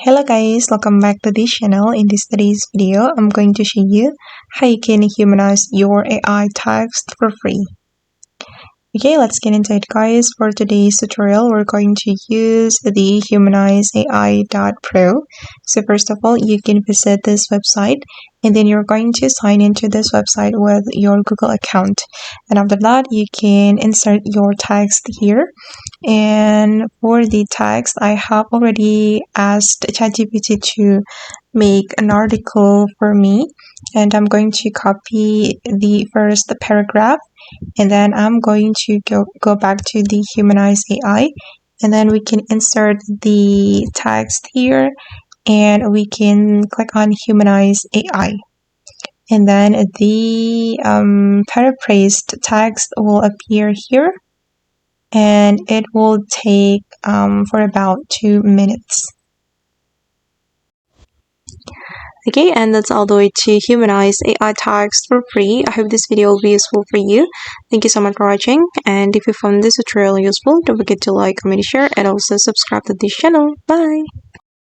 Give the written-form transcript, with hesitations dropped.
Hello guys, welcome back to this channel. In today's video, I'm going to show you how you can humanize your AI text for free. Okay, let's get into it guys. For today's tutorial, we're going to use the humanizeai.pro. So first of all, you can visit this website and then you're going to sign into this website with your Google account. And after that, you can insert your text here. And for the text, I have already asked ChatGPT to make an article for me. And I'm going to copy the first paragraph. And then I'm going to go back to the Humanize AI, and then we can insert the text here, and we can click on Humanize AI. And then the paraphrased text will appear here, and it will take for about 2 minutes. Okay, and that's all the way to Humanize AI Text for free. I hope this video will be useful for you. Thank you so much for watching. And if you found this tutorial useful, don't forget to like, comment, share, and also subscribe to this channel. Bye!